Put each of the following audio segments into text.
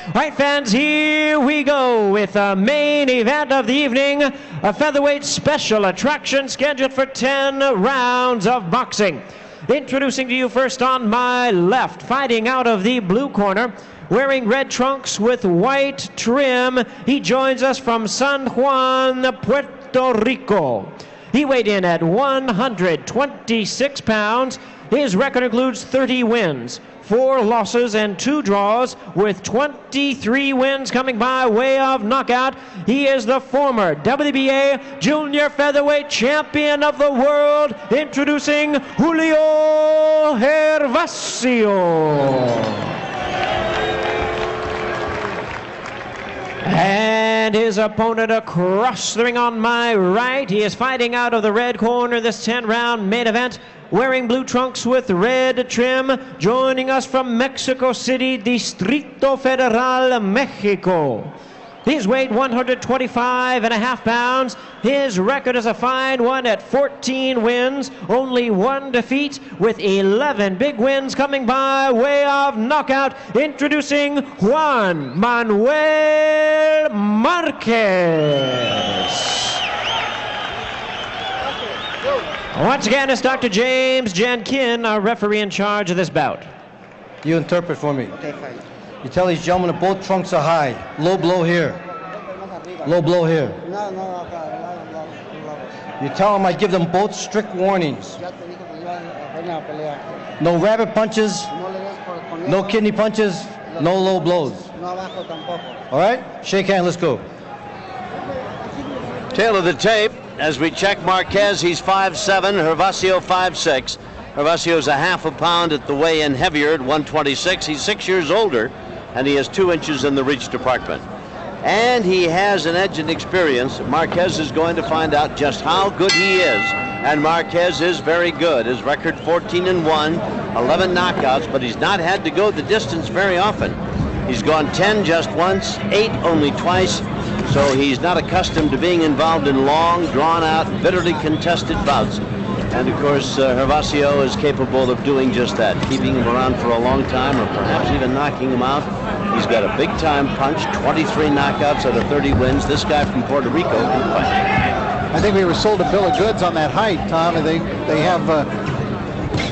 All right, fans, here we go with the main event of the evening, a featherweight special attraction scheduled for 10 rounds of boxing. Introducing to you first on my left, fighting out of the blue corner, wearing red trunks with white trim, he joins us from San Juan, Puerto Rico. He weighed in at 126 pounds. His record includes 30 wins, 4 losses and 2 draws, with 23 wins coming by way of knockout. He is the former WBA Junior Featherweight Champion of the World, introducing Julio Gervacio. And his opponent across the ring on my right. He is fighting out of the red corner this 10-round main event, wearing blue trunks with red trim, joining us from Mexico City, Distrito Federal, Mexico. He's weighed 125.5 pounds. His record is a fine one at 14 wins, only 1 defeat, with 11 big wins coming by way of knockout. Introducing Juan Manuel Marquez. Once again, it's Dr. James Jankin, our referee in charge of this bout. You interpret for me. Okay, fine. You tell these gentlemen that both trunks are high. Low blow here. Low blow here. No. You tell them I give them both strict warnings. No rabbit punches, no kidney punches, no low blows. All right? Shake hand, let's go. Tail of the tape, as we check Marquez, he's 5'7", Gervacio 5'6". Gervasio's a half a pound at the weigh-in heavier at 126. He's 6 years older, and he has 2 inches in the reach department. And he has an edge in experience. Marquez is going to find out just how good he is, and Marquez is very good. His record 14-1, 11 knockouts, but he's not had to go the distance very often. He's gone 10 just once, 8 only twice, so he's not accustomed to being involved in long, drawn-out, bitterly contested bouts. And of course, Gervacio is capable of doing just that, keeping him around for a long time, or perhaps even knocking him out. He's got a big-time punch, 23 knockouts out of 30 wins. This guy from Puerto Rico can fight. I think we were sold a bill of goods on that height, Tom. And they have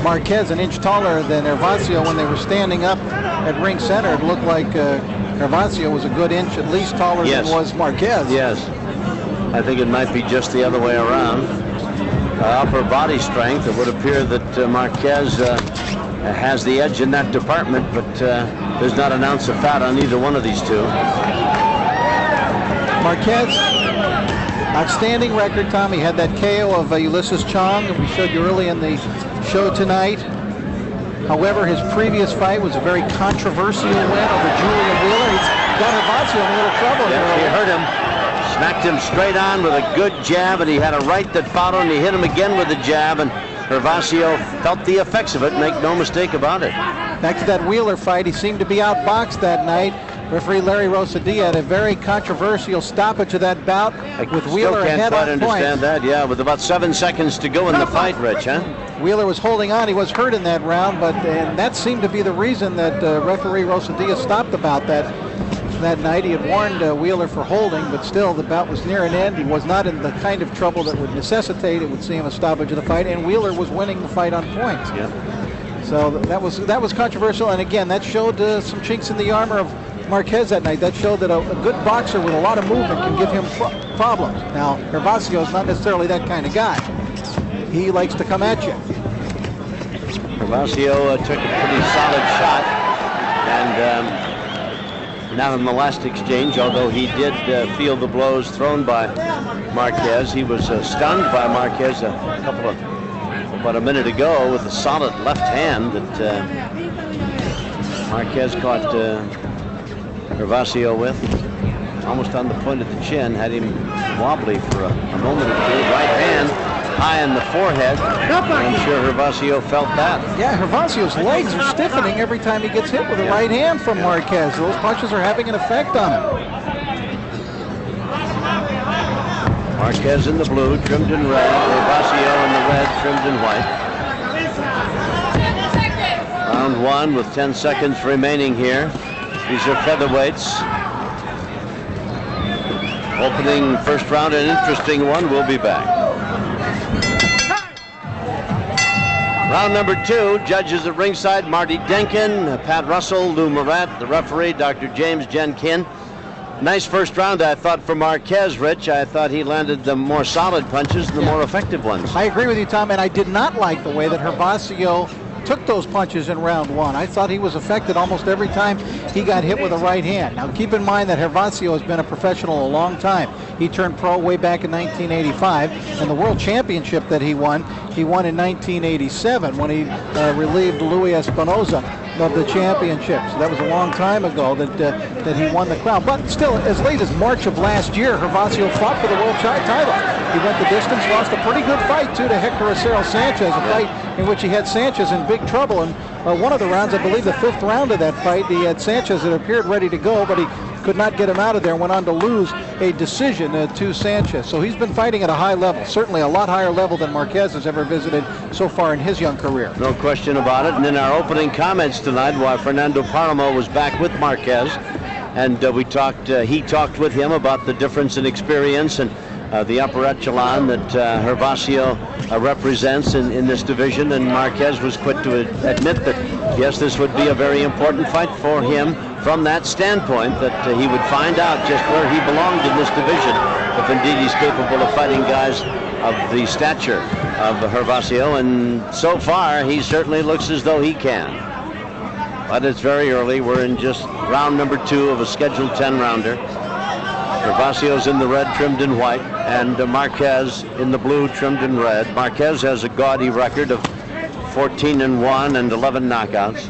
Marquez an inch taller than Gervacio. When they were standing up at ring center, it looked like Gervacio was a good inch at least taller than was Marquez. Yes. I think it might be just the other way around. Upper body strength, it would appear that Marquez has the edge in that department, but there's not an ounce of fat on either one of these two. Marquez, outstanding record, Tom. He had that KO of Ulysses Chong that we showed you early in the show tonight. However, his previous fight was a very controversial win over Julian Wheeler. He's got Gervacio in a little trouble here. He hurt him. Smacked him straight on with a good jab, and he had a right that followed, and he hit him again with a jab, and Gervacio felt the effects of it, make no mistake about it. Back to that Wheeler fight, he seemed to be outboxed that night. Referee Larry Rosadilla had a very controversial stoppage of that bout with Wheeler ahead on point. Still can't quite understand that, yeah, with about 7 seconds to go in the fight, Rich, huh? Wheeler was holding on. He was hurt in that round, and that seemed to be the reason that referee Rosadilla stopped the bout that night. He had warned Wheeler for holding, but still the bout was near an end. He was not in the kind of trouble that would necessitate, it would seem, a stoppage of the fight, and Wheeler was winning the fight on points. Yeah. So that was controversial, and again, that showed some chinks in the armor of Marquez that night. That showed that a good boxer with a lot of movement can give him problems. Now, Gervacio is not necessarily that kind of guy. He likes to come at you. Gervacio took a pretty solid shot, and not in the last exchange, although he did feel the blows thrown by Marquez. He was stunned by Marquez about a minute ago with a solid left hand that Marquez caught Gervacio with, almost on the point of the chin, had him wobbly for a moment or two. Right hand high in the forehead. I'm sure Gervacio felt that. Yeah, Gervacio's legs are stiffening every time he gets hit with a right hand from Marquez. Those punches are having an effect on him. Marquez in the blue, trimmed in red. Gervacio in the red, trimmed in white. Round one with 10 seconds remaining here. These are featherweights. Opening first round, an interesting one. We'll be back. Round number 2, judges at ringside, Marty Denkin, Pat Russell, Lou Morat, the referee, Dr. James Jenkin. Nice first round, I thought, for Marquez, Rich. I thought he landed the more solid punches and the more effective ones. I agree with you, Tom, and I did not like the way that Gervacio took those punches in round 1. I thought he was affected almost every time he got hit with a right hand. Now, keep in mind that Gervacio has been a professional a long time. He turned pro way back in 1985, and the World Championship that he won in 1987 when he relieved Luis Espinoza of the championship. So that was a long time ago that he won the crown. But still, as late as March of last year, Gervacio fought for the world title. He went the distance, lost a pretty good fight, too, to Hector Acero Sanchez, a fight in which he had Sanchez in big trouble. And one of the rounds, I believe the 5th round of that fight, he had Sanchez that appeared ready to go, but he could not get him out of there and went on to lose a decision to Sanchez. So he's been fighting at a high level, certainly a lot higher level than Marquez has ever visited so far in his young career. No question about it. And in our opening comments tonight, while Fernando Paramo was back with Marquez, and he talked with him about the difference in experience and the upper echelon that Gervacio represents in this division, and Marquez was quick to admit that, yes, this would be a very important fight for him from that standpoint, that he would find out just where he belonged in this division, if indeed he's capable of fighting guys of the stature of Gervacio, and so far he certainly looks as though he can. But it's very early. We're in just round number 2 of a scheduled 10-rounder. Gervacio's in the red, trimmed in white, and Marquez in the blue, trimmed in red. Marquez has a gaudy record of 14-1 and 11 knockouts.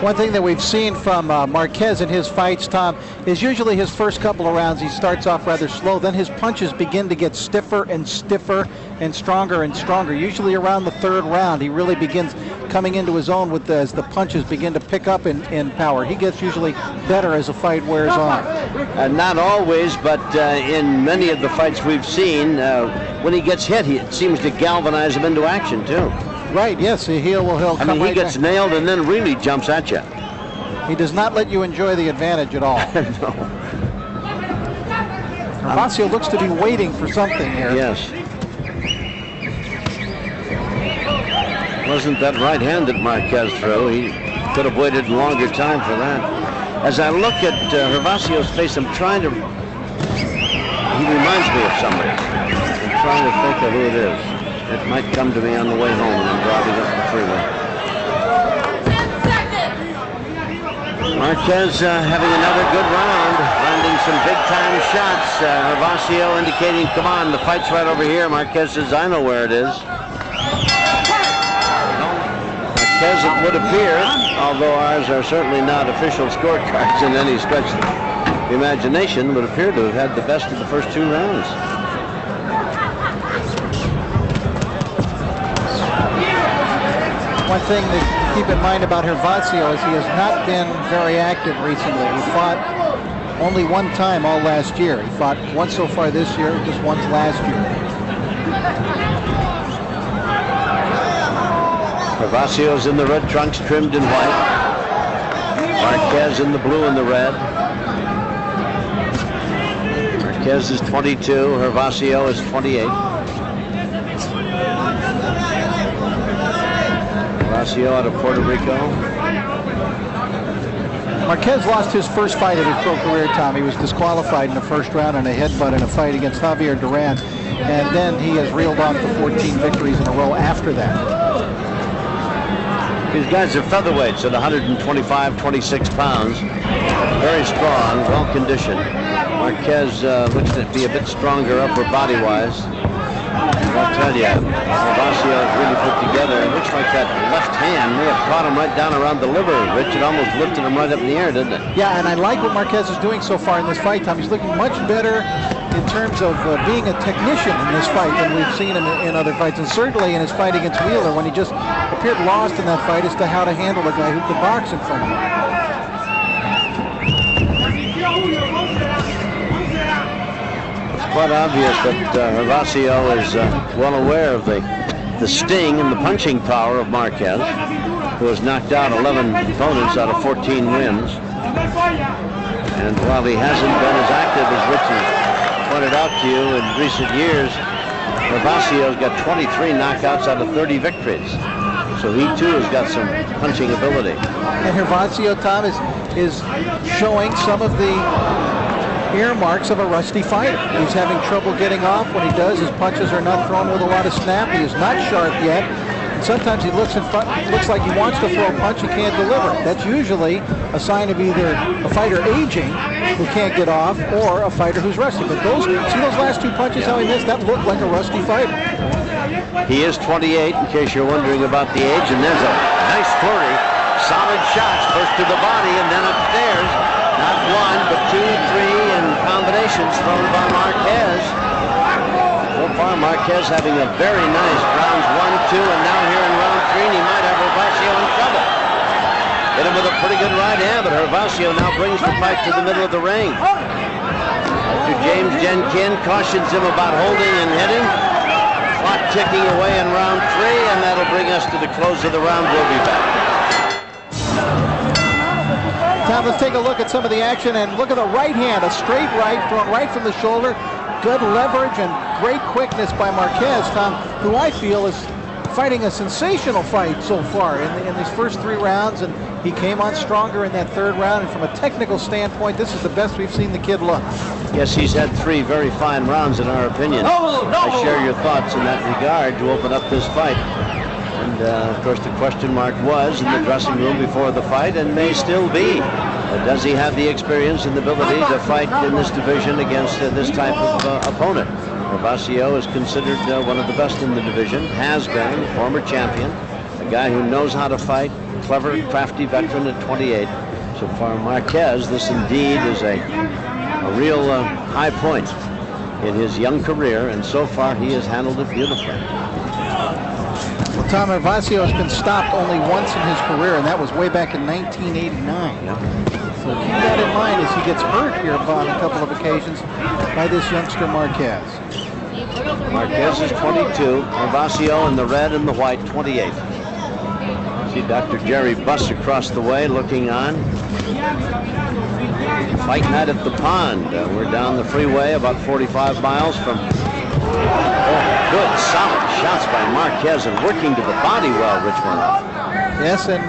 One thing that we've seen from Marquez in his fights, Tom, is usually his first couple of rounds he starts off rather slow. Then his punches begin to get stiffer and stiffer and stronger and stronger. Usually around the 3rd round, he really begins coming into his own as the punches begin to pick up in power. He gets usually better as the fight wears on. Not always, but in many of the fights we've seen, when he gets hit, it seems to galvanize him into action, too. Right, yes, he'll come right he gets nailed and then really jumps at you. He does not let you enjoy the advantage at all. No. Gervacio looks to be waiting for something here. Yes. Wasn't that right hand that Marquez threw? He could have waited a longer time for that. As I look at Gervacio's face, I'm trying to... He reminds me of somebody. I'm trying to think of who it is. It might come to me on the way home when I'm driving up the freeway. Marquez having another good round, landing some big-time shots. Gervacio indicating, come on, the fight's right over here. Marquez says, I know where it is. Marquez, it would appear, although ours are certainly not official scorecards in any stretch of the imagination, would appear to have had the best of the first 2 rounds. One thing to keep in mind about Gervacio is he has not been very active recently. He fought only one time all last year. He fought once so far this year, just once last year. Gervacio's in the red trunks, trimmed in white. Marquez in the blue and the red. Marquez is 22, Gervacio is 28. Gervacio out of Puerto Rico. Marquez lost his first fight of his pro career, Tom. He was disqualified in the first round on a headbutt in a fight against Javier Duran. And then he has reeled off the 14 victories in a row after that. These guys are featherweights at 125, 26 pounds. Very strong, well conditioned. Marquez looks to be a bit stronger upper body-wise. I'll tell you, Gervacio is really put together. It looks like that left hand may have caught him right down around the liver. Rich, it almost lifted him right up in the air, didn't it? Yeah, and I like what Marquez is doing so far in this fight, Tom. He's looking much better in terms of being a technician in this fight than we've seen him in other fights, and certainly in his fight against Wheeler when he just appeared lost in that fight as to how to handle a guy who could box in front of him. Quite obvious that Gervacio is well aware of the sting and the punching power of Marquez. who has knocked out 11 opponents out of 14 wins. And while he hasn't been as active as Richie pointed out to you in recent years, Gervasio's got 23 knockouts out of 30 victories. So he too has got some punching ability. And Gervacio, Tom, is showing some of the earmarks of a rusty fighter. He's having trouble getting off. When he does, his punches are not thrown with a lot of snap. He is not sharp yet. And sometimes he looks like he wants to throw a punch, he can't deliver. That's usually a sign of either a fighter aging, who can't get off, or a fighter who's rusty. But see those last two punches, how he missed? That looked like a rusty fighter. He is 28, in case you're wondering about the age, and there's a nice flurry. Solid shots, first to the body and then upstairs. Not one, but 2, 3, and combinations thrown by Marquez. So far, Marquez having a very nice rounds 1, 2, and now here in round 3, and he might have Gervacio in trouble. Hit him with a pretty good right hand, but Gervacio now brings the fight to the middle of the ring. Dr. James Jenkin cautions him about holding and hitting. Clock ticking away in round 3, and that'll bring us to the close of the round. We'll be back. Tom, let's take a look at some of the action, and look at the right hand, a straight right thrown right from the shoulder. Good leverage and great quickness by Marquez, Tom, who I feel is fighting a sensational fight so far in these first 3 rounds, and he came on stronger in that 3rd round, and from a technical standpoint, this is the best we've seen the kid look. Yes, he's had 3 very fine rounds in our opinion. I share your thoughts in that regard to open up this fight. And of course the question mark was in the dressing room before the fight, and may still be. Does he have the experience and the ability to fight in this division against this type of opponent? Gervacio is considered one of the best in the division, has been, former champion, a guy who knows how to fight, clever, crafty veteran at 28. So for Marquez, this indeed is a real high point in his young career, and so far he has handled it beautifully. Well, Tom, Gervacio has been stopped only once in his career, and that was way back in 1989. Yeah. So keep that in mind as he gets hurt here on a couple of occasions by this youngster Marquez. Marquez is 22, Gervacio in the red and the white, 28. See Dr. Jerry Buss across the way looking on. Fight night at the Pond. We're down the freeway about 45 miles from... good solid shots by Marquez and working to the body well, Rich Murrow. Yes, and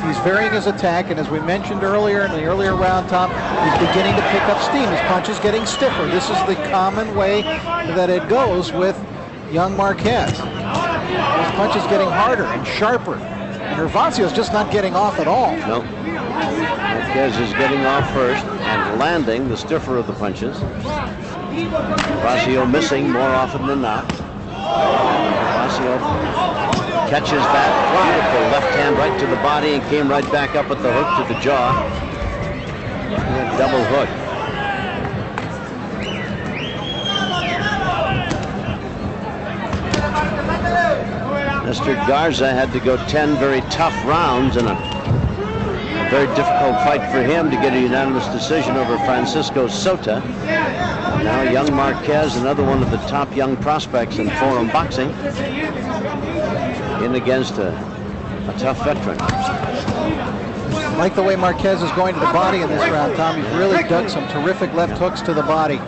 he's varying his attack, and as we mentioned earlier in the earlier round, Tom, he's beginning to pick up steam. His punch is getting stiffer. This is the common way that it goes with young Marquez. His punch is getting harder and sharper, and Gervacio is just not getting off at all. No. Marquez is getting off first and landing the stiffer of the punches. Gervacio missing more often than not. Gervacio catches that wonderful left hand right to the body and came right back up with the hook to the jaw. Double hook. Mr. Garza had to go 10 very tough rounds in a very difficult fight for him to get a unanimous decision over Francisco Sota. Now young Marquez, another one of the top young prospects in forum boxing, in against a tough veteran. I like the way Marquez is going to the body in this round, Tom. He's really dug some terrific left hooks to the body.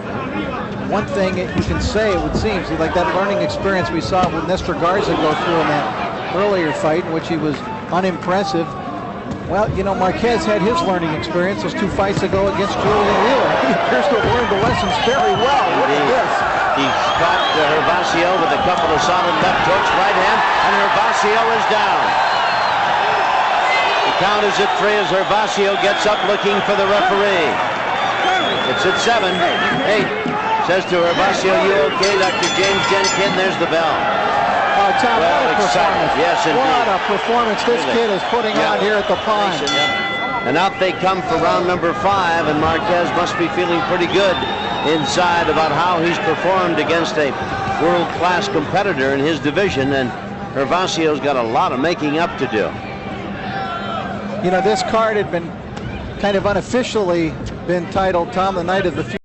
One thing you can say, it would seem, like that learning experience we saw with Nestor Garza go through in that earlier fight in which he was unimpressive. Well, you know, Marquez had his learning experience those 2 fights ago against Julian Wheeler. He appears to have learned the lessons very well. Look at this. He's caught Gervacio with a couple of solid left hooks, right hand, and Gervacio is down. The count is at 3 as Gervacio gets up looking for the referee. It's at 7, 8. Says to Gervacio, "You okay, Dr. James Jenkin?" There's the bell. Oh, Tom, well, what a performance. Yes, indeed. What a performance this kid is putting on here at the Pond. And out they come for round number 5, and Marquez must be feeling pretty good inside about how he's performed against a world-class competitor in his division, and Gervasio's got a lot of making up to do. You know, this card had been kind of unofficially been titled, Tom, the Night of the Future.